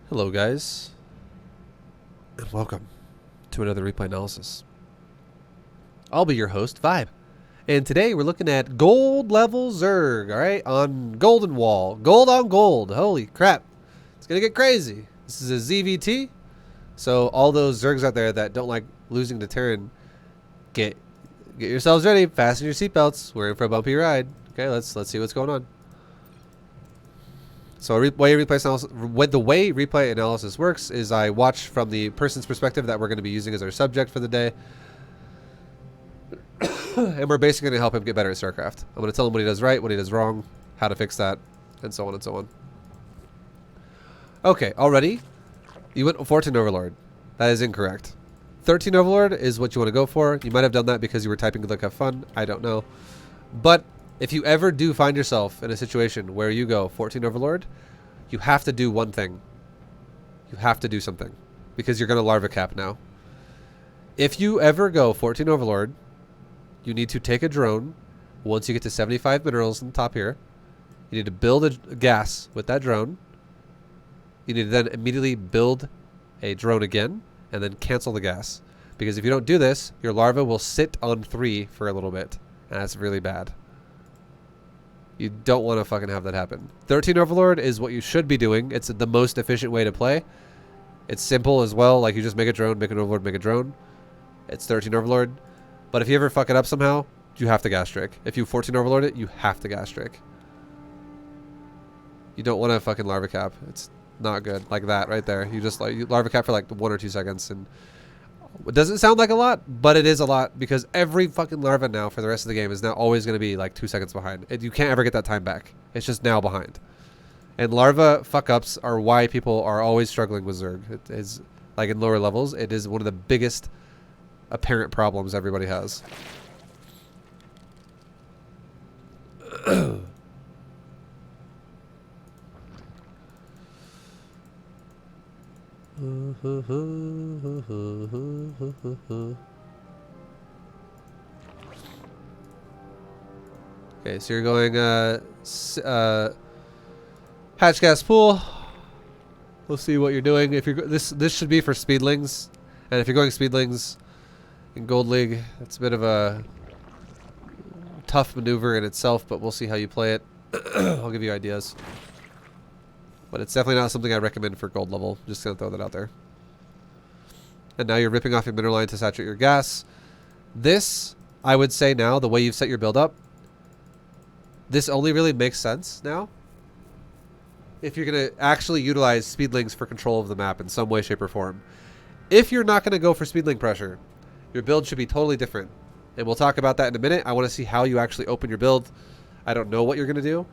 Hello guys, and welcome to another replay analysis. I'll be your host, ViBE, and today we're looking at gold level Zerg, alright, on Golden Wall. Gold on gold, holy crap. It's gonna get crazy. This is a ZvT, so all those Zergs out there that don't like losing to Terran, get yourselves ready, fasten your seatbelts, we're in for a bumpy ride. Okay, let's see what's going on. So the way replay analysis works is I watch from the person's perspective that we're going to be using as our subject for the day. And we're basically going to help him get better at StarCraft. I'm going to tell him what he does right, what he does wrong, how to fix that, and so on and so on. Okay, already, you went 14 Overlord. That is incorrect. 13 Overlord is what you want to go for. You might have done that because you were typing to look have fun. I don't know. But if you ever do find yourself in a situation where you go 14 Overlord, you have to do one thing. You have to do something. Because you're going to larva cap now. If you ever go 14 Overlord, you need to take a drone. Once you get to 75 minerals on the top here, you need to build a gas with that drone. You need to then immediately build a drone again, and then cancel the gas. Because if you don't do this, your larva will sit on 3 for a little bit. And that's really bad. You don't want to fucking have that happen. 13 Overlord is what you should be doing. It's the most efficient way to play. It's simple as well. Like, you just make a drone, make an Overlord, make a drone. It's 13 Overlord. But if you ever fuck it up somehow, you have to gas trick. If you 14 Overlord it, you have to gas trick. You don't want to fucking larva cap. It's not good. Like that right there. You just you larva cap for like 1 or 2 seconds, and it doesn't sound like a lot, but it is a lot because every fucking larva now for the rest of the game is now always going to be like 2 seconds behind. You can't ever get that time back. It's just now behind. And larva fuck-ups are why people are always struggling with Zerg. It is, like in lower levels, it is one of the biggest apparent problems everybody has. Okay, so you're going hatch gas pool. We'll see what you're doing. If you're this should be for speedlings, and if you're going speedlings in Gold League, it's a bit of a tough maneuver in itself, but we'll see how you play it. I'll give you ideas. But it's definitely not something I recommend for gold level. Just gonna throw that out there. And now you're ripping off your mineral line to saturate your gas. This, I would say now, the way you've set your build up, this only really makes sense now if you're gonna actually utilize speedlings for control of the map in some way, shape, or form. If you're not gonna go for speedling pressure, your build should be totally different. And we'll talk about that in a minute. I want to see how you actually open your build. I don't know what you're gonna do.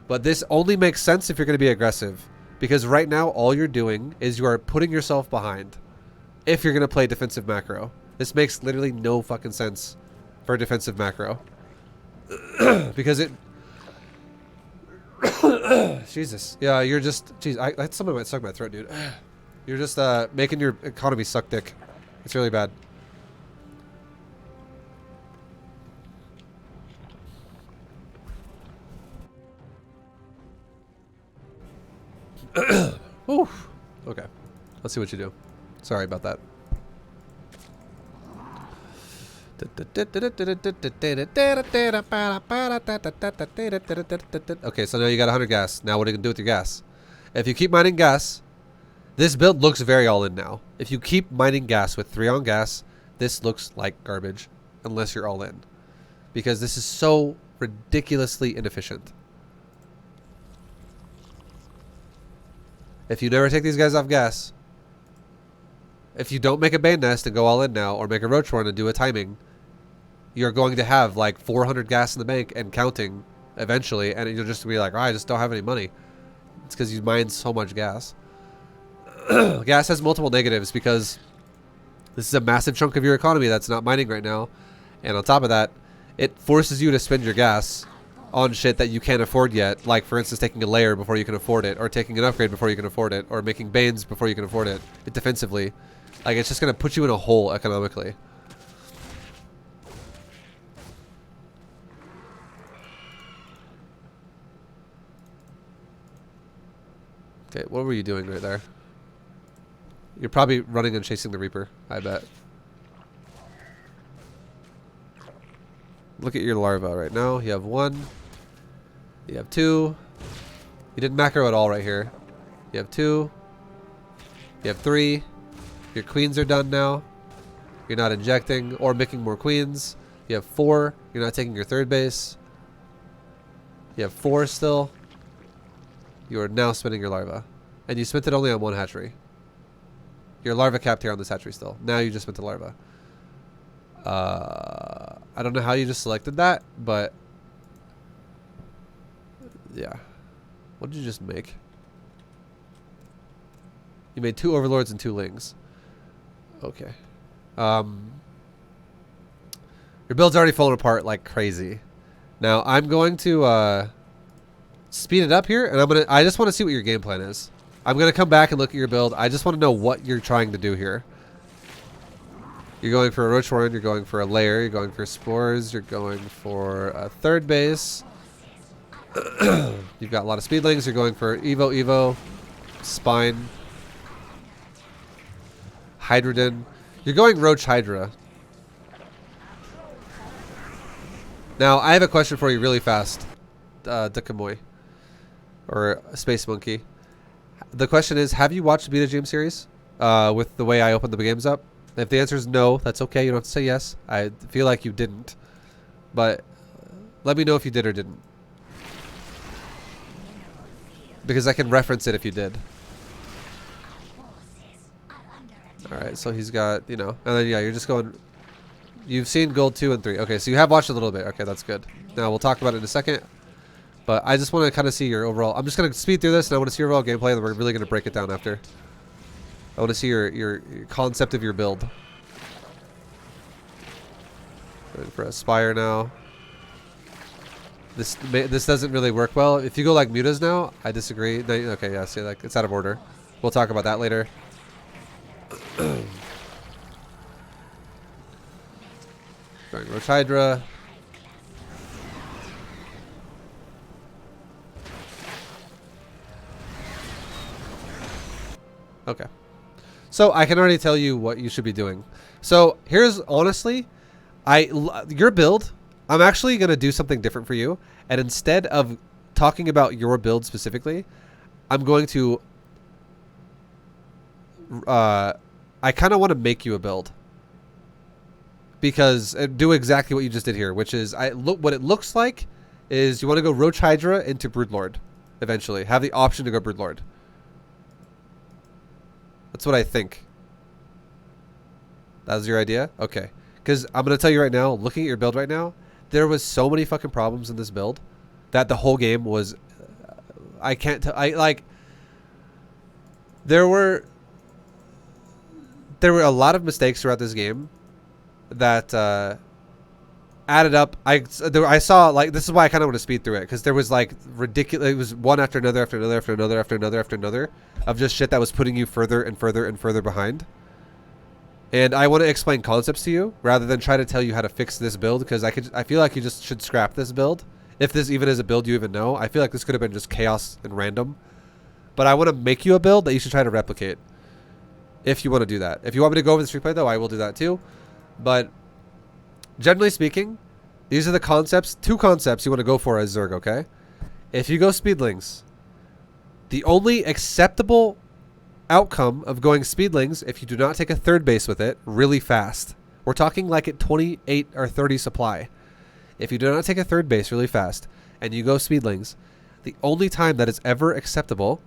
But this only makes sense if you're going to be aggressive. Because right now, all you're doing is you are putting yourself behind. If you're going to play defensive macro. This makes literally no fucking sense for a defensive macro. Because it... Jesus. Yeah, you're just... Jeez, something might suck my throat, dude. You're just making your economy suck dick. It's really bad. Oof. Okay. Let's see what you do. Sorry about that. Okay, so now you got 100 gas. Now what are you going to do with your gas? If you keep mining gas, this build looks very all in now. If you keep mining gas with 3 on gas, this looks like garbage. Unless you're all in. Because this is so ridiculously inefficient. If you never take these guys off gas, if you don't make a bane nest and go all in now, or make a roach run and do a timing, you're going to have like 400 gas in the bank and counting eventually, and you'll just be like, oh, I just don't have any money. It's because you mine so much gas. Gas has multiple negatives because this is a massive chunk of your economy that's not mining right now, and on top of that, it forces you to spend your gas on shit that you can't afford yet, like for instance taking a layer before you can afford it, or taking an upgrade before you can afford it, or making banes before you can afford it defensively. Like, it's just going to put you in a hole economically. Okay, what were you doing right there? You're probably running and chasing the Reaper, I bet. Look at your larva right now. You have 1. You have 2. You didn't macro at all right here. You have 2. You have 3. Your queens are done now. You're not injecting or making more queens. You have 4. You're not taking your third base. You have 4 still. You are now spinning your larva. And you spent it only on 1 hatchery. Your larva capped here on this hatchery still. Now you just spent the larva. I don't know how you just selected that, but yeah. What did you just make? You made 2 overlords and 2 lings. Okay. Your build's already falling apart like crazy. Now I'm going to speed it up here, and I just want to see what your game plan is. I'm gonna come back and look at your build. I just want to know what you're trying to do here. You're going for a Roach Warren, you're going for a lair, you're going for spores, you're going for a third base. You've got a lot of speedlings, you're going for Evo, Spine, Hydrodin. You're going Roach Hydra. Now, I have a question for you really fast, Dekamoy, or Space Monkey. The question is, have you watched the B2GM series with the way I opened the games up? If the answer is no, that's okay. You don't have to say yes. I feel like you didn't. But let me know if you did or didn't. Because I can reference it if you did. Alright, so he's got, you know. And then, yeah, you're just going... You've seen Gold 2 and 3. Okay, so you have watched a little bit. Okay, that's good. Now, we'll talk about it in a second. But I just want to kind of see your overall... I'm just going to speed through this, and I want to see your overall gameplay, and then we're really going to break it down after. I want to see your concept of your build. Going for a Spire now. This doesn't really work well. If you go like Mutas now, I disagree. No, okay, yeah, see, like it's out of order. We'll talk about that later. Going Roach Hydra. Okay. So I can already tell you what you should be doing. So here's honestly, your build, I'm actually going to do something different for you. And instead of talking about your build specifically, I'm going to, I kind of want to make you a build. Because do exactly what you just did here, which is, what it looks like is you want to go Roach Hydra into Broodlord eventually. Have the option to go Broodlord. That's what I think. That was your idea? Okay. Because I'm going to tell you right now, looking at your build right now, there was so many fucking problems in this build that the whole game was... I can't tell... There were a lot of mistakes throughout this game that added up. I saw, like, this is why I kind of want to speed through it, because there was, like, ridiculous... It was one after another, after another, after another, after another, after another, of just shit that was putting you further and further and further behind. And I want to explain concepts to you rather than try to tell you how to fix this build, because I feel like you just should scrap this build. If this even is a build you even know. I feel like this could have been just chaos and random. But I want to make you a build that you should try to replicate. If you want to do that. If you want me to go over the street play though, I will do that too. But generally speaking, these are the concepts, 2 concepts you want to go for as Zerg, okay? If you go Speedlings, the only acceptable outcome of going Speedlings, if you do not take a third base with it really fast, we're talking like at 28 or 30 supply. If you do not take a third base really fast and you go Speedlings, the only time that is ever acceptable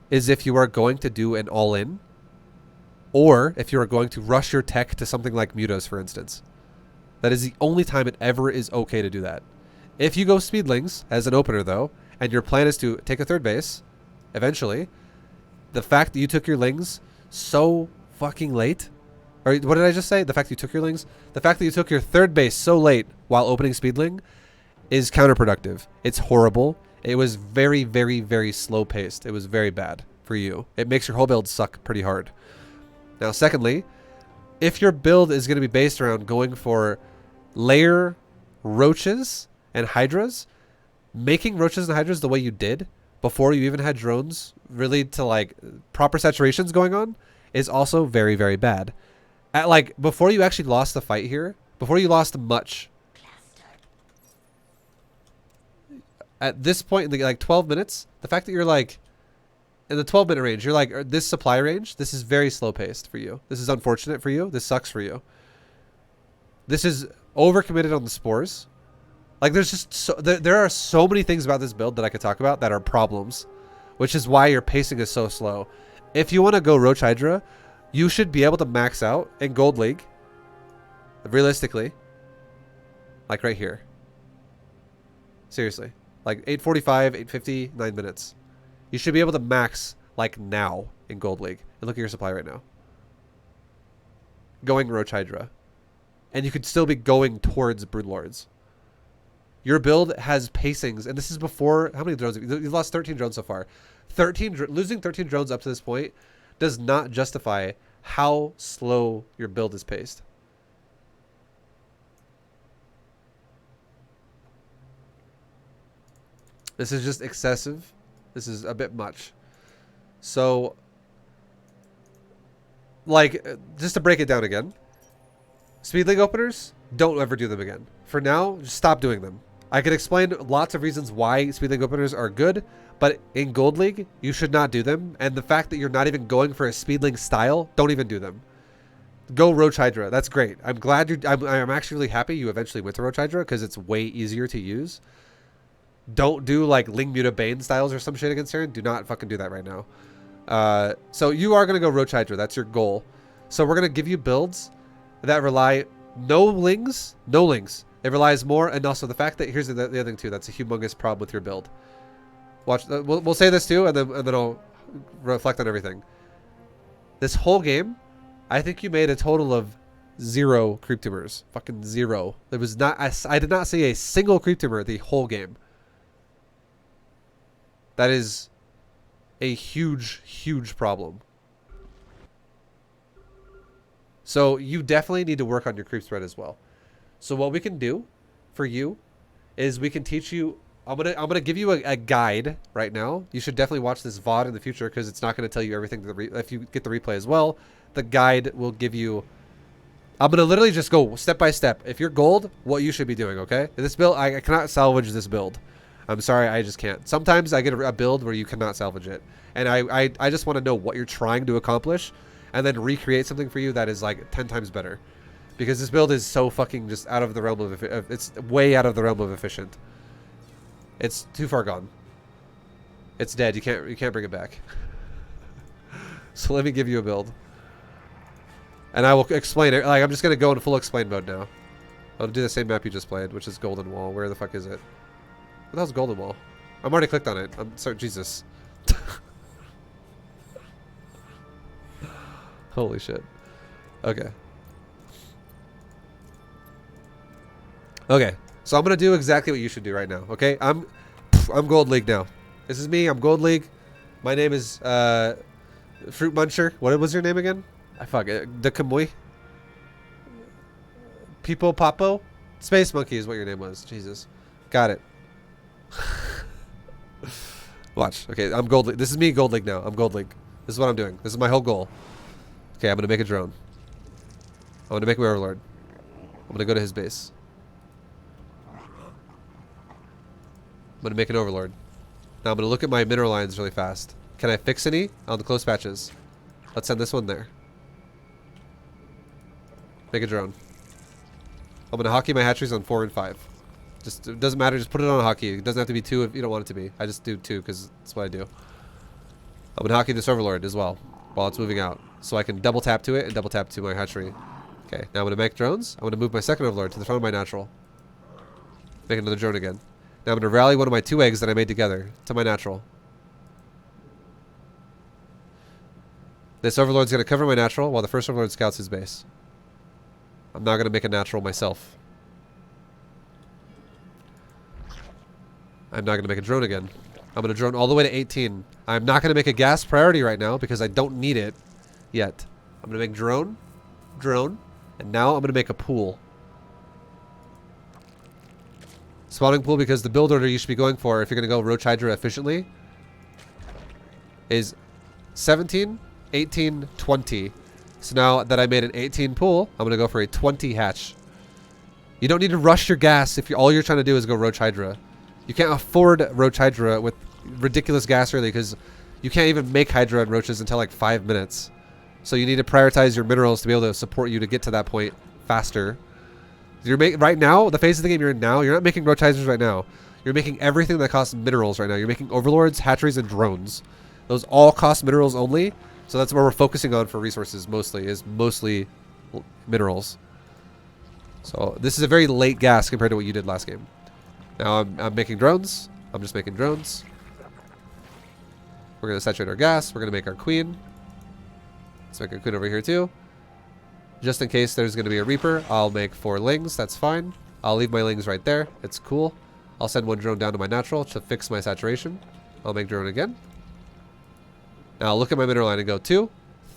is if you are going to do an all-in, or if you are going to rush your tech to something like Mutas, for instance. That is the only time it ever is okay to do that. If you go Speedlings as an opener though, and your plan is to take a third base eventually, the fact that you took your lings so fucking late, or what did I just say? The fact that you took your lings? The fact that you took your third base so late while opening Speedling is counterproductive. It's horrible. It was very, very, very slow paced. It was very bad for you. It makes your whole build suck pretty hard. Now, secondly, if your build is going to be based around going for layer roaches and hydras, making roaches and hydras the way you did before you even had drones really to like proper saturations going on is also very, very bad. At like before you actually lost the fight here, before you lost much, at this point in the like 12 minutes, the fact that you're like in the 12-minute range, you're like this supply range, this is very slow paced for you. This is unfortunate for you. This sucks for you. This is overcommitted on the spores. Like there's just so there are so many things about this build that I could talk about that are problems, which is why your pacing is so slow. If you want to go Roach Hydra, you should be able to max out in Gold League, realistically, like right here. Seriously, like 8:45, 8:50, 9 minutes. You should be able to max like now in Gold League. And look at your supply right now. Going Roach Hydra. And you could still be going towards Broodlords. Your build has pacings, and this is before, how many drones? You've lost 13 drones so far. Losing 13 drones up to this point does not justify how slow your build is paced. This is just excessive. This is a bit much. So, like, just to break it down again, Speedling openers, don't ever do them again. For now, just stop doing them. I could explain lots of reasons why Speedling openers are good, but in Gold League, you should not do them. And the fact that you're not even going for a Speedling style, don't even do them. Go Roach Hydra. That's great. I'm glad I'm actually really happy you eventually went to Roach Hydra because it's way easier to use. Don't do like Ling Muta Bane styles or some shit against Aaron. Do not fucking do that right now. So you are going to go Roach Hydra. That's your goal. So we're going to give you builds that rely no lings. It relies more, and also the fact that here's the other thing too. That's a humongous problem with your build. Watch. We'll say this too, and then I'll reflect on everything. This whole game, I think you made a total of 0 creep tumors. Fucking 0. There was not. I did not see a single creep tumor the whole game. That is a huge, huge problem. So you definitely need to work on your creep spread as well. So what we can do for you is we can teach you. I'm gonna give you a guide right now. You should definitely watch this VOD in the future because it's not going to tell you everything. If you get the replay as well, the guide will give you. I'm gonna literally just go step by step. If you're gold, what you should be doing. Okay, this build I cannot salvage this build. I'm sorry, I just can't. Sometimes I get a build where you cannot salvage it, and I just want to know what you're trying to accomplish, and then recreate something for you that is like 10 times better, because this build is so fucking just out of the realm of it's way out of the realm of efficient. It's too far gone. It's dead. You can't bring it back. So let me give you a build, and I will explain it. Like I'm just gonna go in full explain mode now. I'll do the same map you just played, which is Golden Wall. Where the fuck is it? What the hell's Golden Wall? I'm already clicked on it. I'm sorry, Jesus. Holy shit. Okay. Okay. So I'm gonna do exactly what you should do right now. Okay. I'm Gold League now. This is me. I'm Gold League. My name is Fruit Muncher. What was your name again? I fuck it. The Kamui. People Papo. Space Monkey is what your name was. Jesus. Got it. Watch. Okay, I'm Gold League. This is me, Gold League now. I'm Gold League. This is what I'm doing. This is my whole goal. Okay, I'm gonna make a drone. I'm gonna make my overlord. I'm gonna go to his base. I'm gonna make an overlord. Now I'm gonna look at my mineral lines really fast. Can I fix any on the close patches? Let's send this one there. Make a drone. I'm gonna hockey my hatcheries on 4 and 5. Just, it doesn't matter, just put it on a hockey. It doesn't have to be 2 if you don't want it to be. I just do 2 because that's what I do. I'm gonna hockey this overlord as well while it's moving out. So I can double tap to it and double tap to my hatchery. Okay, now I'm gonna make drones. I'm gonna move my second overlord to the front of my natural. Make another drone again. Now I'm gonna rally one of my 2 eggs that I made together to my natural. This overlord's gonna cover my natural while the first overlord scouts his base. I'm not gonna make a natural myself. I'm not going to make a drone again. I'm going to drone all the way to 18. I'm not going to make a gas priority right now because I don't need it yet. I'm going to make drone, and now I'm going to make a pool. Spawning pool, because the build order you should be going for if you're going to go Roach Hydra efficiently is 17, 18, 20. So now that I made an 18 pool, I'm going to go for a 20 hatch. You don't need to rush your gas if all you're trying to do is go Roach Hydra. You can't afford Roach Hydra with ridiculous gas early because you can't even make Hydra and Roaches until like 5 minutes. So you need to prioritize your minerals to be able to support you to get to that point faster. Right now, the phase of the game you're in now, you're not making Roach Hydras right now. You're making everything that costs minerals right now. You're making Overlords, Hatcheries, and Drones. Those all cost minerals only. So that's where we're focusing on for resources mostly minerals. So this is a very late gas compared to what you did last game. Now I'm making drones. I'm just making drones. We're going to saturate our gas. We're going to make our queen. Let's make a queen over here too. Just in case there's going to be a Reaper, I'll make 4 lings. That's fine. I'll leave my lings right there. It's cool. I'll send 1 drone down to my natural to fix my saturation. I'll make drone again. Now I'll look at my mineral line and go 2,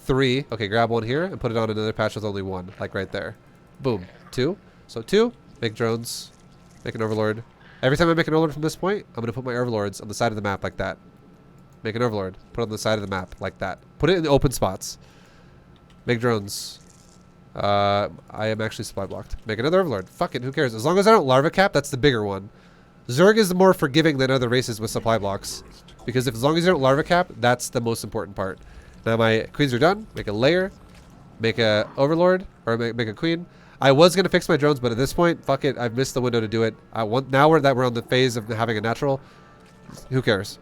3. Okay, grab 1 here and put it on another patch with only 1, like right there. Boom. 2. So 2, make drones, make an Overlord. Every time I make an Overlord from this point, I'm going to put my Overlords on the side of the map like that. Make an Overlord. Put it on the side of the map like that. Put it in the open spots. Make drones. I am actually supply blocked. Make another Overlord. Fuck it, who cares? As long as I don't larva cap, that's the bigger one. Zerg is more forgiving than other races with supply blocks. Because as long as you don't larva cap, that's the most important part. Now my queens are done. Make a layer. Make a Overlord. Or make a queen. I was going to fix my drones, but at this point, fuck it. I've missed the window to do it. Now we're on the phase of having a natural. Who cares?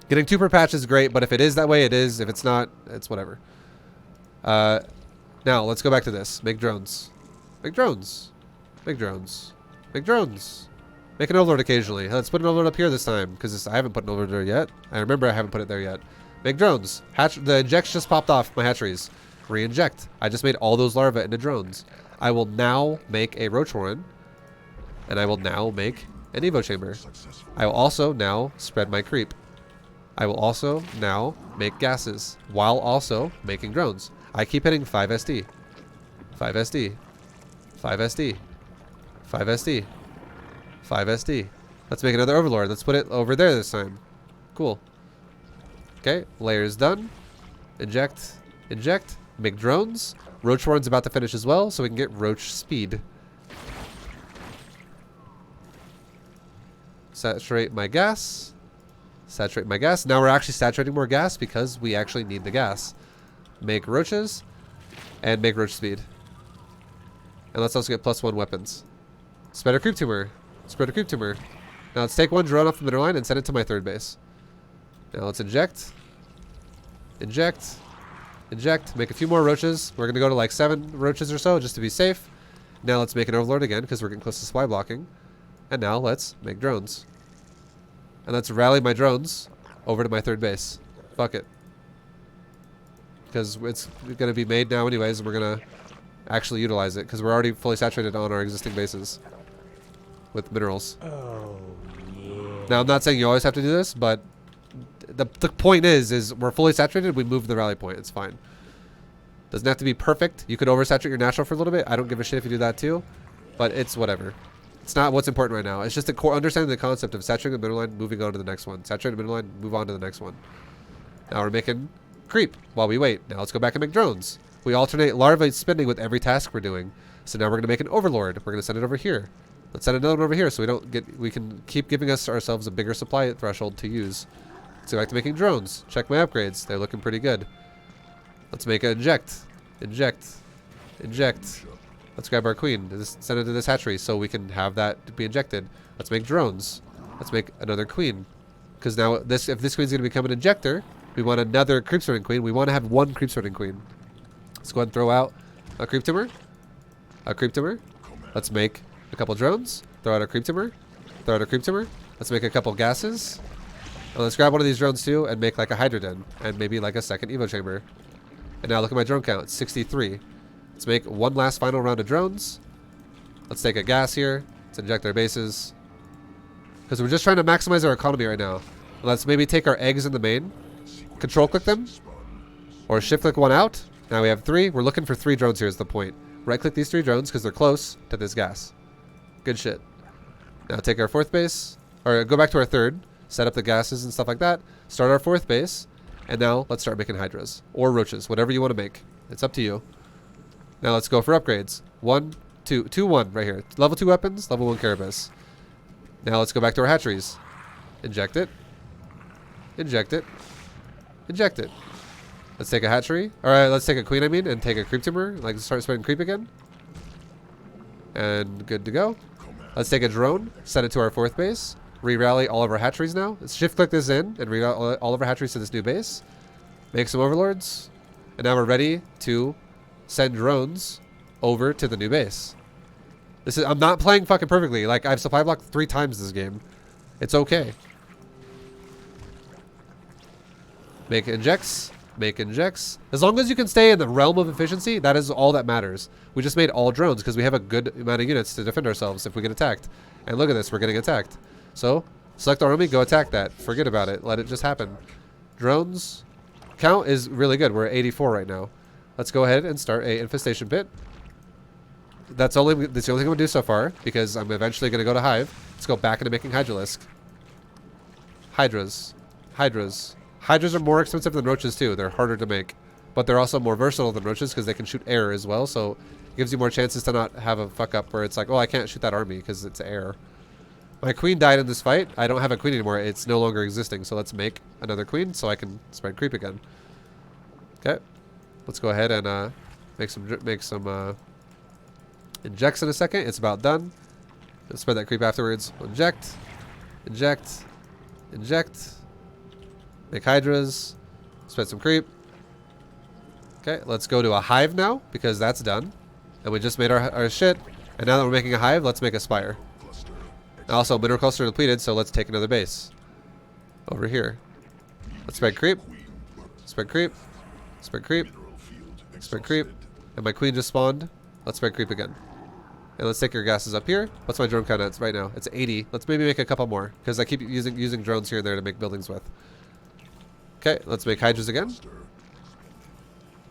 Getting 2 per patch is great, but if it is that way, it is. If it's not, it's whatever. Now, let's go back to this. Make drones. Make drones. Make drones. Make drones. Make an Overlord occasionally. Let's put an Overlord up here this time, because I haven't put an Overlord there yet. I remember I haven't put it there yet. Make drones. The injects just popped off my hatcheries. Re-inject. I just made all those larvae into drones. I will now make a Roach Warren, and I will now make an Evo Chamber. I will also now spread my creep. I will also now make gases, while also making drones. I keep hitting 5 SD. 5 SD. 5 SD. 5 SD. 5 SD. Let's make another Overlord. Let's put it over there this time. Cool. Okay, layers done. Inject. Inject. Make drones. Roach Warren's about to finish as well, so we can get Roach speed. Saturate my gas. Saturate my gas. Now we're actually saturating more gas because we actually need the gas. Make Roaches. And make Roach speed. And let's also get +1 weapons. Spread a creep tumor. Spread a creep tumor. Now let's take 1 drone off the middle line and send it to my 3rd base. Now let's inject. Inject. Inject. Make a few more Roaches. We're going to go to like 7 Roaches or so just to be safe. Now let's make an Overlord again because we're getting close to supply blocking. And now let's make drones. And let's rally my drones over to my 3rd base. Fuck it. Because it's going to be made now anyways, and we're going to actually utilize it because we're already fully saturated on our existing bases with minerals. Oh, yeah. Now I'm not saying you always have to do this, but the point is we're fully saturated, we move the rally point. It's fine. Doesn't have to be perfect. You could oversaturate your natural for a little bit. I don't give a shit if you do that too, but it's whatever. It's not what's important right now. It's just understanding the concept of saturating the middle line, moving on to the next one. Saturate the middle line, move on to the next one. Now we're making creep while we wait. Now let's go back and make drones. We alternate larvae spinning with every task we're doing. So now we're going to make an Overlord. We're going to send it over here. Let's send another one over here so we can keep giving ourselves a bigger supply threshold to use. Let's go back to making drones. Check my upgrades. They're looking pretty good. Let's make an inject. Inject. Inject. Let's grab our queen. Send it to this hatchery so we can have that be injected. Let's make drones. Let's make another queen. Because now if this queen's going to become an injector, we want another creep sorting queen. We want to have 1 creep sorting queen. Let's go ahead and throw out a creep tumor. A creep tumor. Let's make a couple drones. Throw out a creep tumor. Throw out a creep tumor. Let's make a couple gases. And let's grab one of these drones too and make like a Hydra den. And maybe like a second Evo chamber. And now look at my drone count. 63. Let's make 1 last final round of drones. Let's take a gas here. Let's inject our bases. Because we're just trying to maximize our economy right now. Let's maybe take our eggs in the main. Control click them. Or shift click 1 out. Now we have 3. We're looking for 3 drones here is the point. Right click these 3 drones because they're close to this gas. Good shit. Now take our 4th base. Or go back to our 3rd. Set up the gases and stuff like that. Start our 4th base. And now let's start making hydras or roaches, whatever you want to make. It's up to you. Now let's go for upgrades. 1, 2, 2, 1 right here. Level 2 weapons, level 1 carapace. Now let's go back to our hatcheries. Inject it. Inject it. Inject it. Let's take a hatchery. Alright, let's take a queen, and take a creep tumor. Like, start spreading creep again. And good to go. Let's take a drone, send it to our 4th base. Re-rally all of our hatcheries now. Let's shift-click this in and re-rally all of our hatcheries to this new base. Make some overlords. And now we're ready to send drones over to the new base. I'm not playing fucking perfectly. Like, I've supply blocked 3 times this game. It's okay. Make injects. Make injects. As long as you can stay in the realm of efficiency, that is all that matters. We just made all drones because we have a good amount of units to defend ourselves if we get attacked. And look at this, we're getting attacked. So, select our army, go attack that. Forget about it. Let it just happen. Drones count is really good. We're at 84 right now. Let's go ahead and start a infestation pit. That's the only thing I'm going to do so far because I'm eventually going to go to Hive. Let's go back into making Hydralisk. Hydras. Hydras. Hydras are more expensive than roaches too. They're harder to make. But they're also more versatile than roaches because they can shoot air as well. So it gives you more chances to not have a fuck up where it's like, oh, I can't shoot that army because it's air. My queen died in this fight. I don't have a queen anymore. It's no longer existing. So let's make another queen so I can spread creep again. Okay. Let's go ahead and make some injects in a second. It's about done. Let's spread that creep afterwards. Inject. Inject. Inject. Make hydras. Spread some creep. Okay, let's go to a hive now because that's done. And we just made our shit. And now that we're making a hive, let's make a spire. Also, mineral cluster depleted, so let's take another base. Over here. Let's spread creep. Spread creep. Spread creep. Spread creep. And my queen just spawned. Let's spread creep again. And let's take your gases up here. What's my drone count at right now? It's 80. Let's maybe make a couple more because I keep using drones here and there to make buildings with. Okay, let's make hydras again.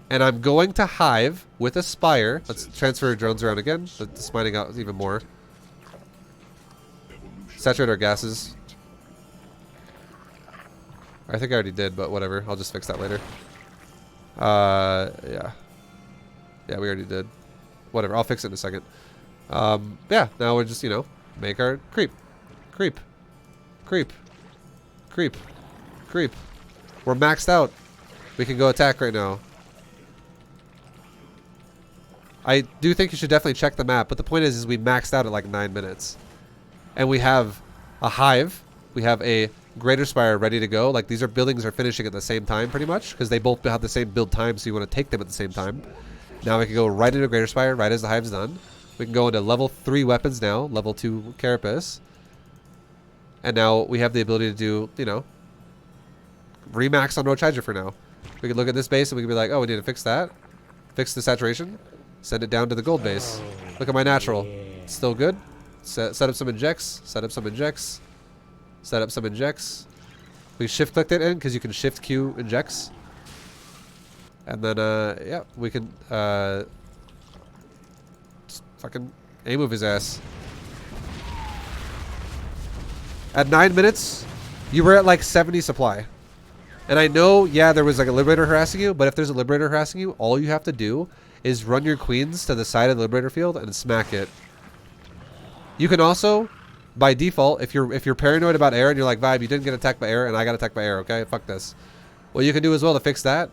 And I'm going to hive with a spire. Let's transfer drones around again. Let's mining out even more. Saturate our gases. I think I already did, but whatever. I'll just fix that later. Yeah. Yeah, we already did. Whatever. I'll fix it in a second. Yeah, now we're just, make our creep. Creep. Creep. Creep. Creep. We're maxed out. We can go attack right now. I do think you should definitely check the map, but the point is we maxed out at like 9 minutes. And we have a hive. We have a greater spire ready to go. Like these buildings are finishing at the same time pretty much because they both have the same build time, so you want to take them at the same time. Now we can go right into greater spire right as the hive's done. We can go into level 3 weapons now, level 2 carapace. And now we have the ability to do, remax on Roach Hydra for now. We can look at this base and we can be like, oh, we need to fix that. Fix the saturation. Send it down to the gold base. Look at my natural. It's still good. Set up some injects. Set up some injects. Set up some injects. We shift clicked it in because you can shift Q injects. And then, yeah, we can, fucking A-move his ass. At 9 minutes, you were at like 70 supply. And I know, yeah, there was like a Liberator harassing you, but if there's a Liberator harassing you, all you have to do is run your queens to the side of the Liberator field and smack it. You can also, by default, if you're paranoid about air and you're like, ViBE, you didn't get attacked by air and I got attacked by air, okay? Fuck this. What you can do as well to fix that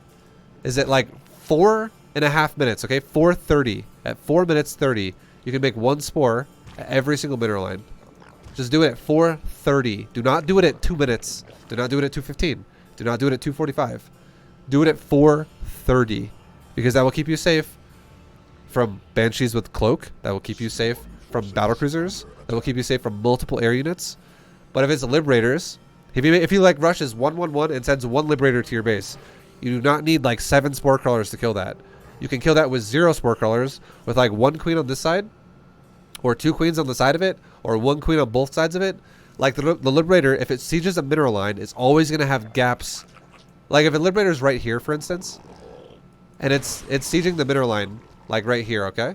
is at like 4.5 minutes, okay? 4:30. At 4 minutes 30, you can make 1 spore at every single mineral line. Just do it at 4:30. Do not do it at 2 minutes. Do not do it at 2:15. Do not do it at 2:45. Do it at 4:30 because that will keep you safe from banshees with cloak. That will keep you safe from battle cruisers. That will keep you safe from multiple air units. But if it's liberators, if you like rushes 1-1-1 and sends 1 liberator to your base, you do not need like 7 spore crawlers to kill that. You can kill that with 0 spore crawlers with like 1 queen on this side, or 2 queens on the side of it, or 1 queen on both sides of it. Like the Liberator, if it sieges a mineral line, it's always going to have gaps. Like if a Liberator is right here, for instance, and it's sieging the mineral line, like right here, okay?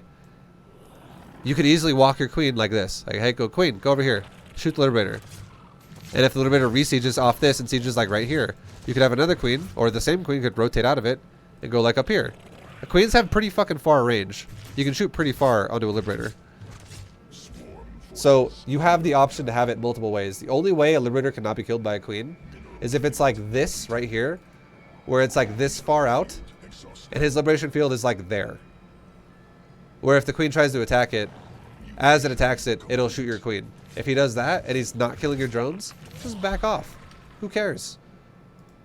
You could easily walk your queen like this. Like, hey, go queen, go over here. Shoot the Liberator. And if the Liberator re-sieges off this and sieges like right here, You could have another queen, or the same queen could rotate out of it and go like up here. The queens have pretty fucking far range. You can shoot pretty far onto a Liberator. So you have the option to have it multiple ways. The only way a Liberator cannot be killed by a queen is if it's like this right here, where it's like this far out, and his liberation field is like there. Where if the queen tries to attack it, as it attacks it, it'll shoot your queen. If he does that and he's not killing your drones, just back off. Who cares?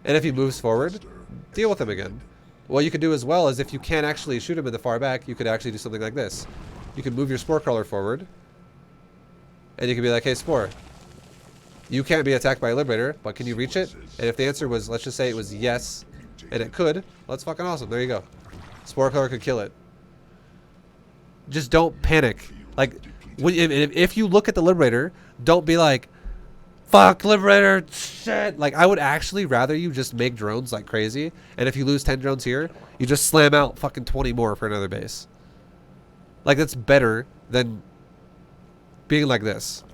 And if he moves forward, deal with him again. What you could do as well is if you can't actually shoot him in the far back, you could actually do something like this. You could move your Spore Crawler forward, and you could be like, hey, Spore, you can't be attacked by a Liberator, but can you reach it? And if the answer was, let's just say it was yes, and it could, well, that's fucking awesome. There you go. Spore Crawler could kill it. Just don't panic. Like, if you look at the Liberator, don't be like, fuck, Liberator, shit. Like, I would actually rather you just make drones like crazy, and if you lose 10 drones here, you just slam out fucking 20 more for another base. Like, that's better than being like this.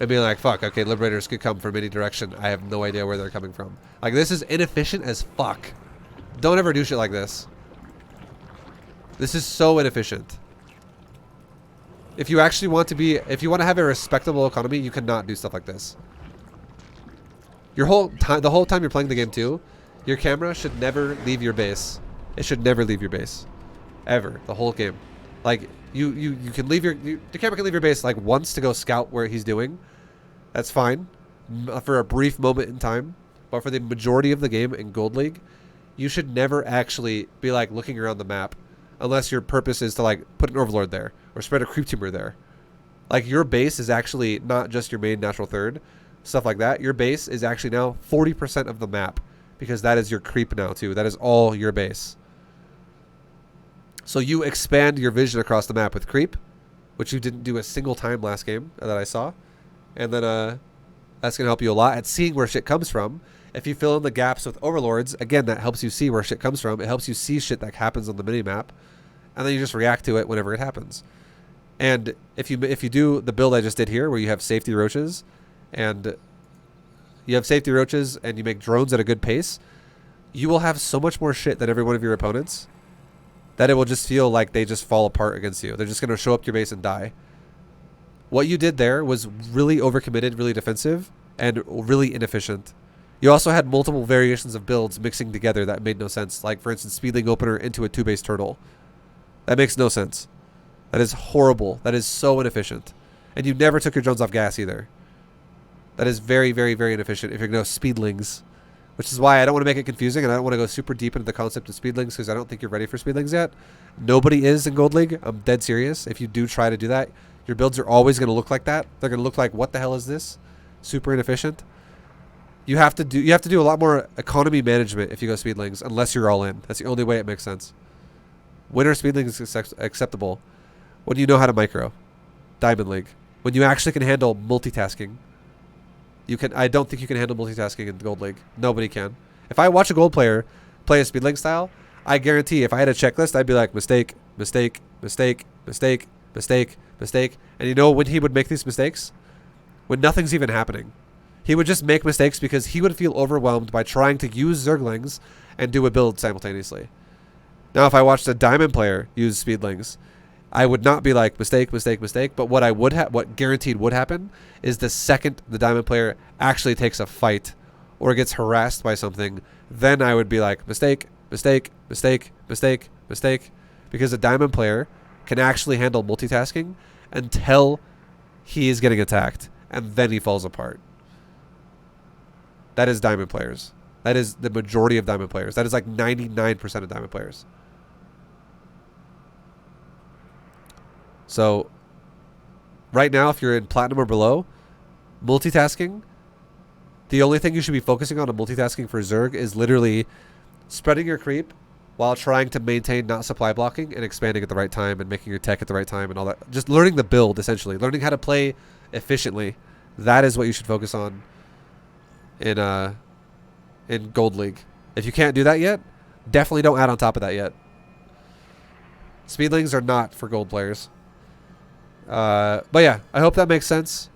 And being like, fuck, okay, Liberators could come from any direction. I have no idea where they're coming from. Like, this is inefficient as fuck. Don't ever do shit like this. This is so inefficient. If you actually want to be, if you want to have a respectable economy, you cannot do stuff like this. Your whole time, the whole time you're playing the game too, your camera should never leave your base. It should never leave your base, ever. The whole game, like you can leave the camera can leave your base like once to go scout where he's doing. That's fine, for a brief moment in time. But for the majority of the game in Gold League, you should never actually be like looking around the map. Unless your purpose is to like put an Overlord there or spread a creep tumor there. Like your base is actually not just your main natural third, stuff like that. Your base is actually now 40% of the map because that is your creep now too. That is all your base. So you expand your vision across the map with creep, which you didn't do a single time last game that I saw. And then that's going to help you a lot at seeing where shit comes from. If you fill in the gaps with Overlords, again, that helps you see where shit comes from. It helps you see shit that happens on the minimap. And then you just react to it whenever it happens. And if you do the build I just did here, where you have safety roaches, and you make drones at a good pace, you will have so much more shit than every one of your opponents that it will just feel like they just fall apart against you. They're just going to show up to your base and die. What you did there was really overcommitted, really defensive, and really inefficient. You also had multiple variations of builds mixing together that made no sense. Like, for instance, Speedling Opener into a 2-base turtle. That makes no sense. That is horrible. That is so inefficient. And you never took your drones off gas either. That is very, very, very inefficient if you're going to go Speedlings. Which is why I don't want to make it confusing, and I don't want to go super deep into the concept of Speedlings because I don't think you're ready for Speedlings yet. Nobody is in Gold League. I'm dead serious. If you do try to do that, your builds are always going to look like that. They're going to look like, what the hell is this? Super inefficient. You have to do a lot more economy management if you go Speedlings, unless you're all in. That's the only way it makes sense. Winter Speedlings is acceptable when you know how to micro. Diamond League. When you actually can handle multitasking. I don't think you can handle multitasking in Gold League. Nobody can. If I watch a Gold player play a Speedling style, I guarantee if I had a checklist, I'd be like, mistake, mistake, mistake, mistake, mistake, mistake. And you know when he would make these mistakes? When nothing's even happening. He would just make mistakes because he would feel overwhelmed by trying to use Zerglings and do a build simultaneously. Now, if I watched a Diamond player use Speedlings, I would not be like, mistake, mistake, mistake. But what guaranteed would happen is the second the Diamond player actually takes a fight or gets harassed by something, then I would be like, mistake, mistake, mistake, mistake, mistake. Because a Diamond player can actually handle multitasking until he is getting attacked, and then he falls apart. That is Diamond players. That is the majority of Diamond players. That is like 99% of Diamond players. So, right now, if you're in Platinum or below, multitasking, the only thing you should be focusing on multitasking for Zerg is literally spreading your creep while trying to maintain not supply blocking and expanding at the right time and making your tech at the right time and all that. Just learning the build, essentially. Learning how to play efficiently. That is what you should focus on in Gold League. If you can't do that yet, definitely don't add on top of that yet. Speedlings are not for Gold players. But yeah, I hope that makes sense.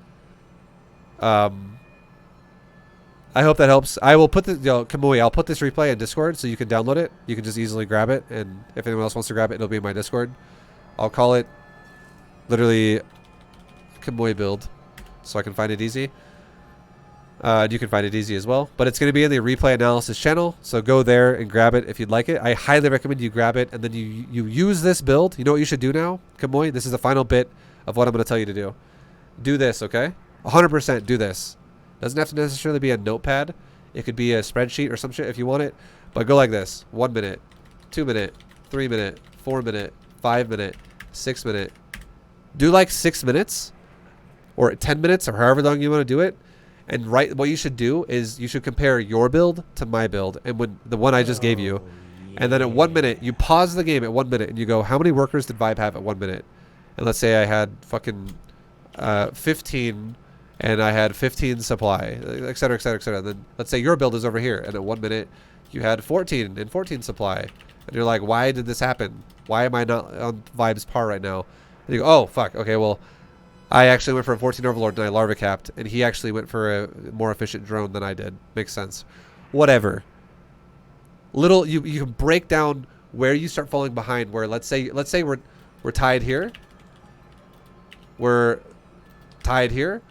I hope that helps. I will put this, Kamui, I'll put this replay in Discord so you can download it. You can just easily grab it, and if anyone else wants to grab it, it'll be in my Discord. I'll call it literally Kamui build, so I can find it easy. You can find it easy as well, but it's going to be in the replay analysis channel, so go there and grab it if you'd like it. I highly recommend you grab it, and then you use this build. You know what you should do now, Kamui? This is the final bit of what I'm going to tell you to do. Do this, okay? 100% do this. Doesn't have to necessarily be a notepad. It could be a spreadsheet or some shit if you want it. But go like this. 1 minute, 2 minute, 3 minute, 4 minute, 5 minute, 6 minute. Do like 6 minutes or 10 minutes or however long you want to do it. And what you should do is you should compare your build to my build and when the one I just gave you. And then at 1 minute, you pause the game at 1 minute and you go, how many workers did ViBE have at 1 minute? And let's say I had fucking 15 and I had 15 supply, et cetera, et cetera, et cetera. Then let's say your build is over here, and at 1 minute you had 14 and 14 supply, and you're like, why did this happen? Why am I not on ViBE's par right now? And you go, oh fuck, okay, well, I actually went for a 14 Overlord and I larva capped, and he actually went for a more efficient drone than I did. Makes sense. Whatever. Little you can break down where you start falling behind. Where let's say we're tied here. We're tied here.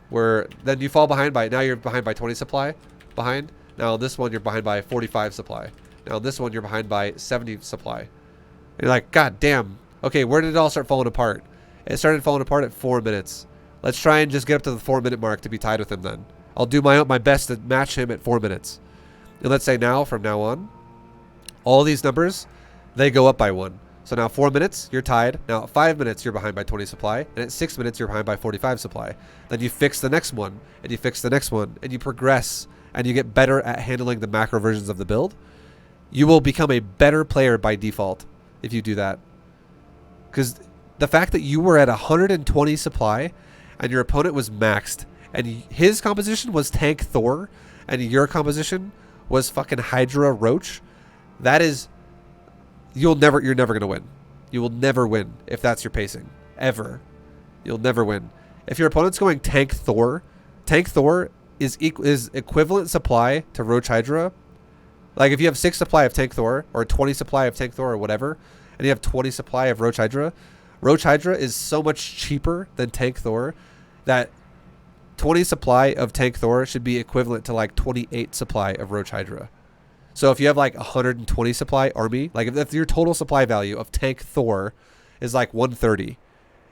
Then you fall behind by, now you're behind by 20 supply behind. Now on this one you're behind by 45 supply. Now on this one you're behind by 70 supply. And you're like, god damn. Okay, where did it all start falling apart? It started falling apart at 4 minutes. Let's try and just get up to the 4 minute mark to be tied with him then. I'll do my best to match him at 4 minutes. And let's say now, from now on, all these numbers, they go up by 1. So now 4 minutes, you're tied. Now at 5 minutes, you're behind by 20 supply. And at 6 minutes, you're behind by 45 supply. Then you fix the next one, and you fix the next one, and you progress, and you get better at handling the macro versions of the build. You will become a better player by default if you do that. Because the fact that you were at 120 supply, and your opponent was maxed, and his composition was Tank Thor, and your composition was fucking Hydra Roach, that is... you're never going to win. You will never win if that's your pacing. Ever. You'll never win. If your opponent's going Tank Thor is equivalent supply to Roach Hydra. Like if you have 6 supply of Tank Thor or 20 supply of Tank Thor or whatever, and you have 20 supply of Roach Hydra is so much cheaper than Tank Thor that 20 supply of Tank Thor should be equivalent to like 28 supply of Roach Hydra. So if you have like 120 supply army, like if your total supply value of Tank Thor is like 130,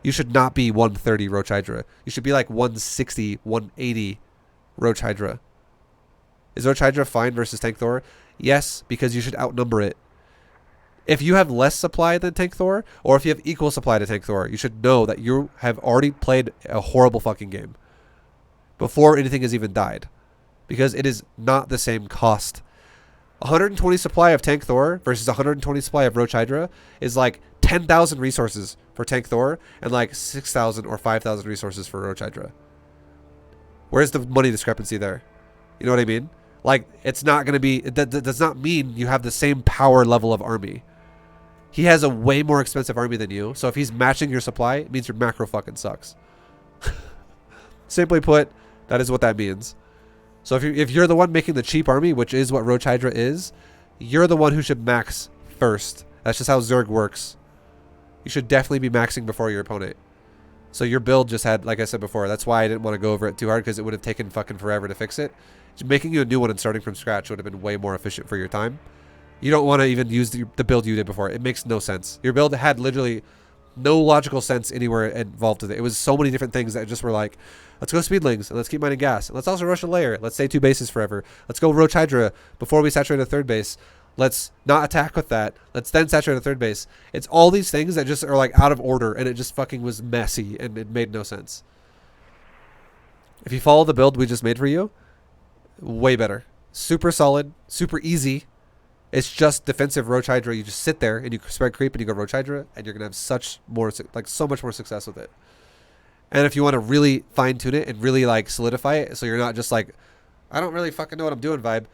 you should not be 130 Roach Hydra. You should be like 160, 180 Roach Hydra. Is Roach Hydra fine versus Tank Thor? Yes, because you should outnumber it. If you have less supply than Tank Thor, or if you have equal supply to Tank Thor, you should know that you have already played a horrible fucking game before anything has even died, because it is not the same cost. 120 supply of Tank Thor versus 120 supply of Roach Hydra is like 10,000 resources for Tank Thor and like 6,000 or 5,000 resources for Roach Hydra. Where's the money discrepancy there? You know what I mean? Like, it's not going to be... that does not mean you have the same power level of army. He has a way more expensive army than you, so if he's matching your supply, it means your macro fucking sucks. Simply put, that is what that means. So if you're the one making the cheap army, which is what Roach Hydra is, you're the one who should max first. That's just how Zerg works. You should definitely be maxing before your opponent. So your build just had, like I said before, that's why I didn't want to go over it too hard, because it would have taken fucking forever to fix it. Just making you a new one and starting from scratch would have been way more efficient for your time. You don't want to even use the build you did before. It makes no sense. Your build had literally no logical sense anywhere involved with it. It was so many different things that just were like, let's go speedlings, and let's keep mining gas. And let's also rush a layer. Let's stay 2 bases forever. Let's go Roach Hydra before we saturate a 3rd base. Let's not attack with that. Let's then saturate a 3rd base. It's all these things that just are like out of order, and it just fucking was messy, and it made no sense. If you follow the build we just made for you, way better. Super solid, super easy. It's just defensive Roach Hydra. You just sit there and you spread creep and you go Roach Hydra, and you're gonna have so much more success with it. And if you want to really fine tune it and really like solidify it, so you're not just like, I don't really fucking know what I'm doing, vibe.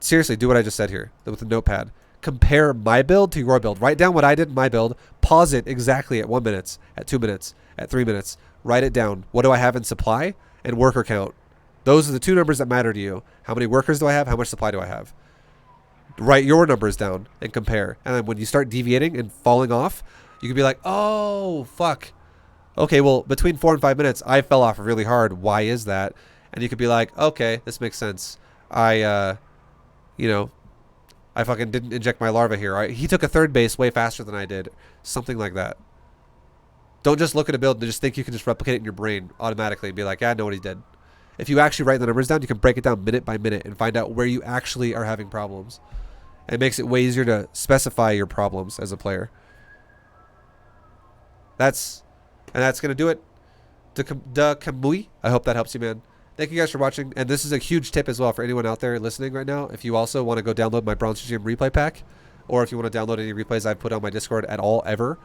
Seriously, do what I just said here with a notepad. Compare my build to your build. Write down what I did in my build. Pause it exactly at 1 minute, at 2 minutes, at 3 minutes. Write it down. What do I have in supply and worker count? Those are the two numbers that matter to you. How many workers do I have? How much supply do I have? Write your numbers down and compare. And then when you start deviating and falling off, you can be like, oh, fuck. Okay, well, between 4 and 5 minutes, I fell off really hard. Why is that? And you could be like, okay, this makes sense. I fucking didn't inject my larva here. He took a third base way faster than I did. Something like that. Don't just look at a build and just think you can just replicate it in your brain automatically and be like, yeah, I know what he did. If you actually write the numbers down, you can break it down minute by minute and find out where you actually are having problems. It makes it way easier to specify your problems as a player. That's going to do it. Da Kamui. I hope that helps you, man. Thank you guys for watching. And this is a huge tip as well for anyone out there listening right now. If you also want to go download my Bronze GM replay pack, or if you want to download any replays I've put on my Discord at all ever,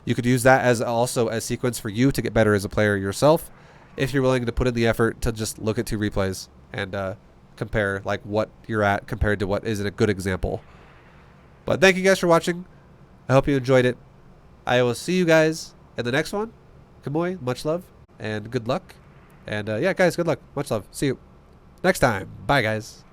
you could use that as also a sequence for you to get better as a player yourself, if you're willing to put in the effort to just look at 2 replays and compare like what you're at compared to what isn't a good example. But thank you guys for watching. I hope you enjoyed it. I will see you guys in the next one. Kamoy, much love and good luck. And yeah, guys, good luck. Much love. See you next time. Bye, guys.